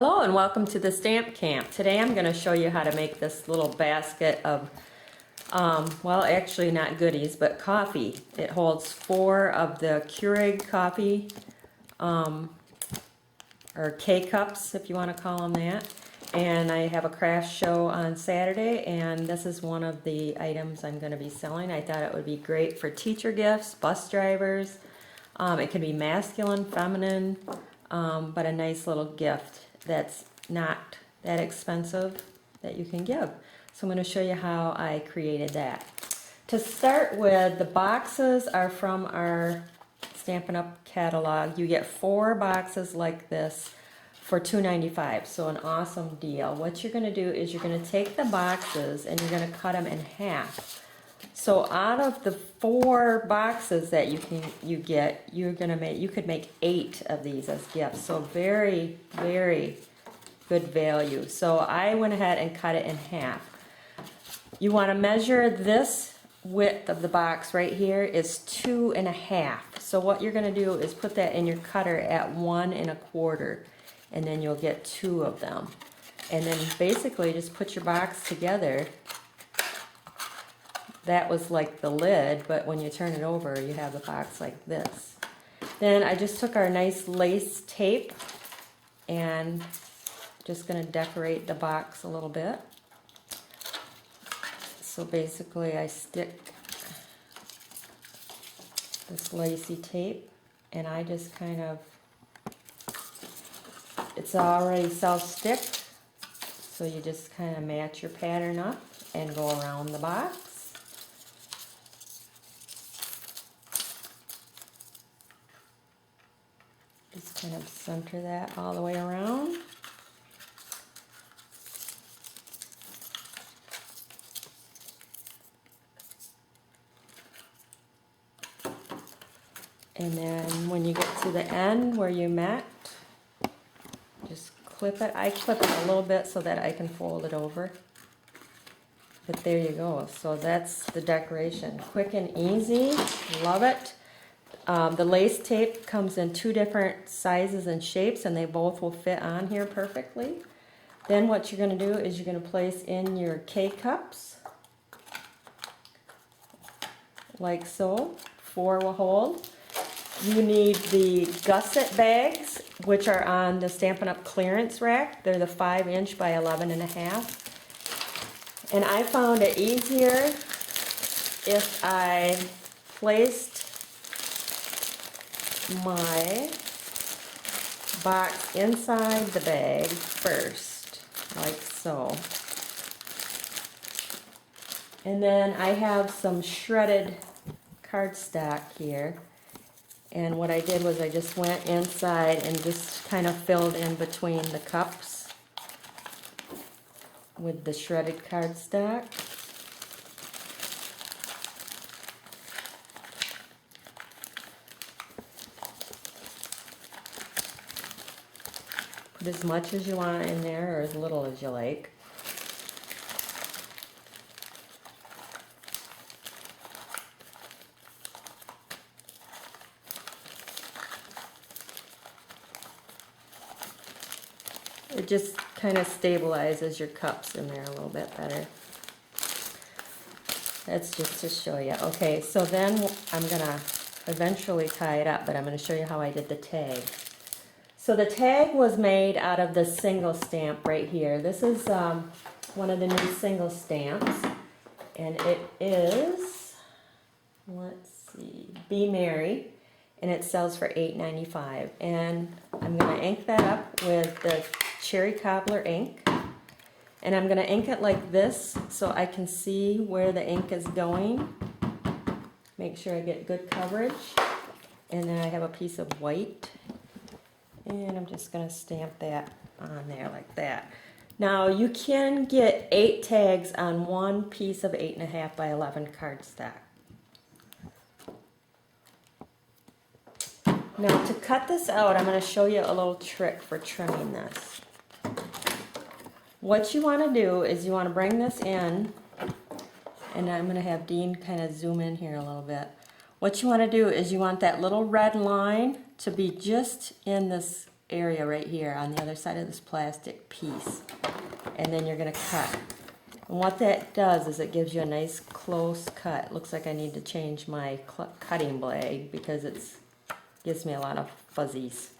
Hello and welcome to the Stamp Camp. Today I'm going to show you how to make this little basket of, well, actually not goodies, but coffee. It holds 4 of the Keurig coffee, or K-cups if you want to call them that. And I have a craft show on Saturday, and this is one of the items I'm going to be selling. I thought it would be great for teacher gifts, bus drivers. It can be masculine, feminine, but a nice little gift that's not that expensive that you can give. So I'm going to show you how I created that. To start with, the boxes are from our Stampin' Up! Catalog. You get 4 boxes like this for $2.95, so an awesome deal. What you're going to do is you're going to take the boxes and you're going to cut them in half. So out of the 4 boxes that you get, you could make 8 of these as gifts. So very, very good value. So I went ahead and cut it in half. You want to measure this width of the box right here is 2.5. So what you're going to do is put that in your cutter at 1.25, and then you'll get 2 of them. And then basically just put your box together. That was like the lid, but when you turn it over, you have the box like this. Then I just took our nice lace tape and just going to decorate the box a little bit. So basically I stick this lacy tape and I just kind of, it's already self-stick, so you just kind of match your pattern up and go around the box. Just kind of center that all the way around. And then when you get to the end where you met, just clip it. I clip it a little bit so that I can fold it over. But there you go. So that's the decoration. Quick and easy. Love it. The lace tape comes in 2 different sizes and shapes, and they both will fit on here perfectly. Then what you're going to do is you're going to place in your K-cups, like so. 4 will hold. You need the gusset bags, which are on the Stampin' Up! Clearance rack. They're the 5" by 11.5. And I found it easier if I placed my box inside the bag first, like so. And then I have some shredded cardstock here. And what I did was I just went inside and just kind of filled in between the cups with the shredded cardstock. Put as much as you want in there or as little as you like. It just kind of stabilizes your cups in there a little bit better. That's just to show you. Okay, so then I'm going to eventually tie it up, but I'm going to show you how I did the tag. So the tag was made out of the single stamp right here. This is one of the new single stamps, and it is, let's see, Be Merry, and it sells for $8.95. And I'm going to ink that up with the Cherry Cobbler ink, and I'm going to ink it like this so I can see where the ink is going. Make sure I get good coverage. And then I have a piece of white, and I'm just going to stamp that on there like that. Now you can get 8 tags on one piece of 8.5 by 11 cardstock. Now to cut this out, I'm going to show you a little trick for trimming this. What you want to do is you want to bring this in, and I'm going to have Dean kind of zoom in here a little bit. What you want to do is you want that little red line to be just in this area right here on the other side of this plastic piece. And then you're going to cut. And what that does is it gives you a nice close cut. Looks like I need to change my cutting blade because it gives me a lot of fuzzies.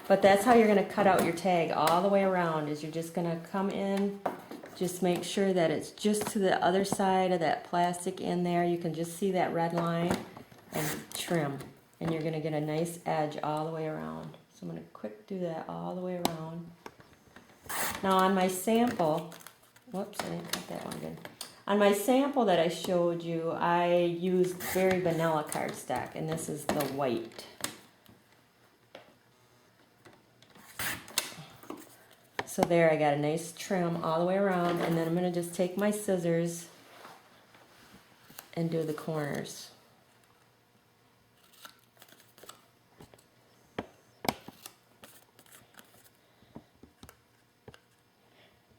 But that's how you're going to cut out your tag all the way around, is you're just going to come in, just make sure that it's just to the other side of that plastic in there. You can just see that red line, and trim. And you're going to get a nice edge all the way around. So I'm going to quick do that all the way around. Now on my sample, whoops, I didn't cut that one good. On my sample that I showed you, I used very vanilla cardstock, and this is the white. So there, I got a nice trim all the way around, and then I'm going to just take my scissors and do the corners.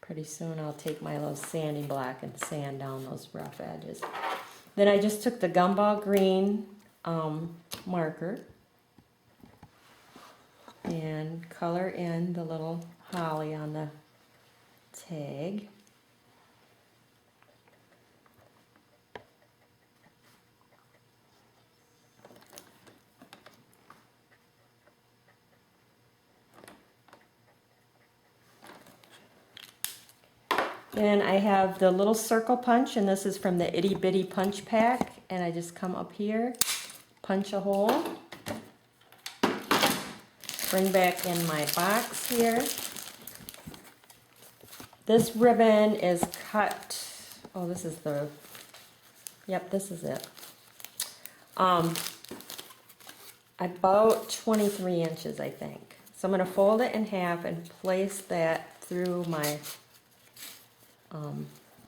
Pretty soon I'll take my little sandy block and sand down those rough edges. Then I just took the Gumball Green marker and color in the little holly on the tag. Then I have the little circle punch, and this is from the Itty Bitty Punch Pack, and I just come up here, punch a hole, bring back in my box here. This ribbon is cut, oh, this is the, yep, this is it. About 23 inches, I think. So I'm going to fold it in half and place that through my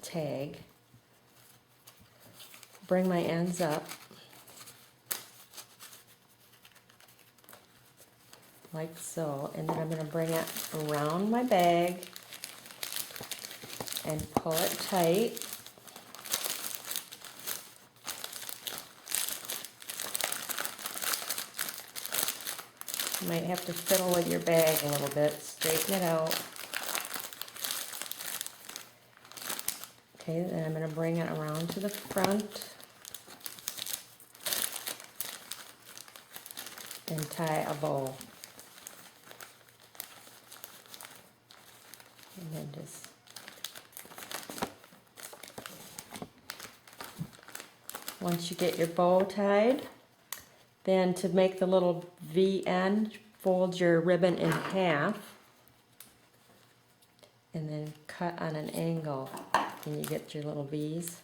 tag. Bring my ends up like so, and then I'm going to bring it around my bag and pull it tight. You might have to fiddle with your bag a little bit, straighten it out. Okay, then I'm going to bring it around to the front and tie a bow. And then just once you get your bow tied, then to make the little V end, fold your ribbon in half and then cut on an angle, and you get your little V's.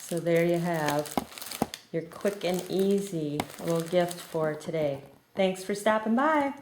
So there you have your quick and easy little gift for today. Thanks for stopping by.